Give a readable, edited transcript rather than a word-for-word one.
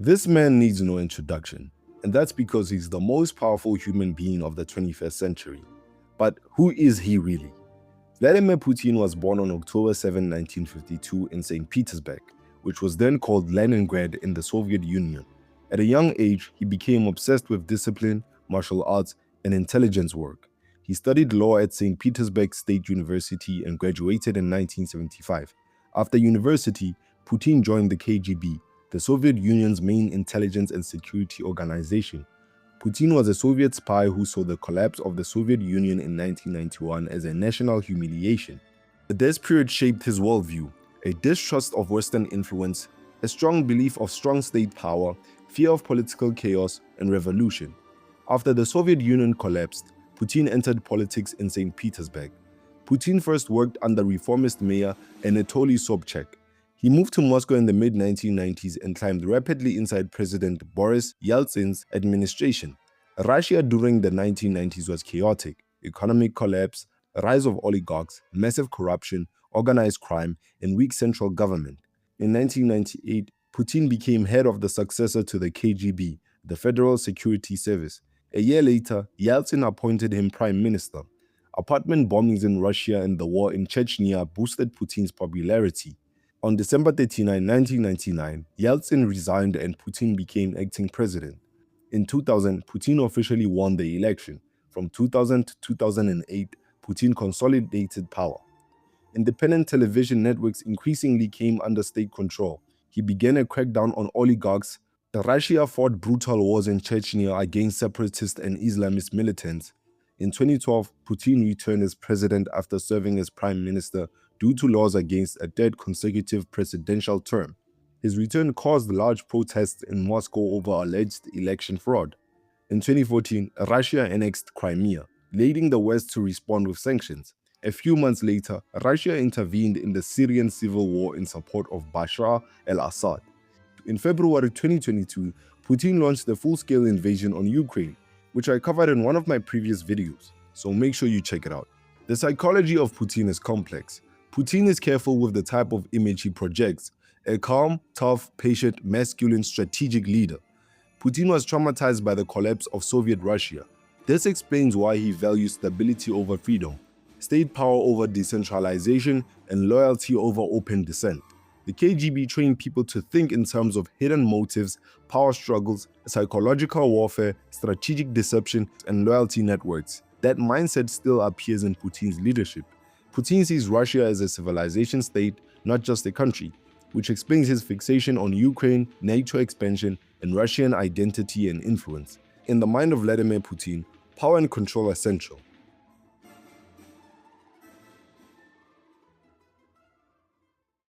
This man needs no introduction, and that's because he's the most powerful human being of the 21st century. But who is he really? Vladimir Putin was born on October 7, 1952 in St. Petersburg, which was then called Leningrad in the Soviet Union. At a young age, he became obsessed with discipline, martial arts, and intelligence work. He studied law at St. Petersburg State University and graduated in 1975. After university, Putin joined the KGB, the Soviet Union's main intelligence and security organization. Putin was a Soviet spy who saw the collapse of the Soviet Union in 1991 as a national humiliation. This period shaped his worldview, a distrust of Western influence, a strong belief of strong state power, fear of political chaos, and revolution. After the Soviet Union collapsed, Putin entered politics in St. Petersburg. Putin first worked under reformist mayor Anatoly Sobchak. He moved to Moscow in the mid-1990s and climbed rapidly inside President Boris Yeltsin's administration. Russia during the 1990s was chaotic: economic collapse, a rise of oligarchs, massive corruption, organized crime, and weak central government. In 1998, Putin became head of the successor to the KGB, the Federal Security Service. A year later, Yeltsin appointed him prime minister. Apartment bombings in Russia and the war in Chechnya boosted Putin's popularity. On December 39, 1999, Yeltsin resigned and Putin became acting president. In 2000, Putin officially won the election. From 2000 to 2008, Putin consolidated power. Independent television networks increasingly came under state control. He began a crackdown on oligarchs. Russia fought brutal wars in Chechnya against separatist and Islamist militants. In 2012, Putin returned as president after serving as prime minister due to laws against a third consecutive presidential term. His return caused large protests in Moscow over alleged election fraud. In 2014, Russia annexed Crimea, leading the West to respond with sanctions. A few months later, Russia intervened in the Syrian civil war in support of Bashar al-Assad. In February 2022, Putin launched a full-scale invasion on Ukraine, which I covered in one of my previous videos, so make sure you check it out. The psychology of Putin is complex. Putin is careful with the type of image he projects: a calm, tough, patient, masculine, strategic leader. Putin was traumatized by the collapse of Soviet Russia. This explains why he values stability over freedom, state power over decentralization, and loyalty over open dissent. The KGB trained people to think in terms of hidden motives, power struggles, psychological warfare, strategic deception, and loyalty networks. That mindset still appears in Putin's leadership. Putin sees Russia as a civilization state, not just a country, which explains his fixation on Ukraine, NATO expansion, and Russian identity and influence. In the mind of Vladimir Putin, power and control are central.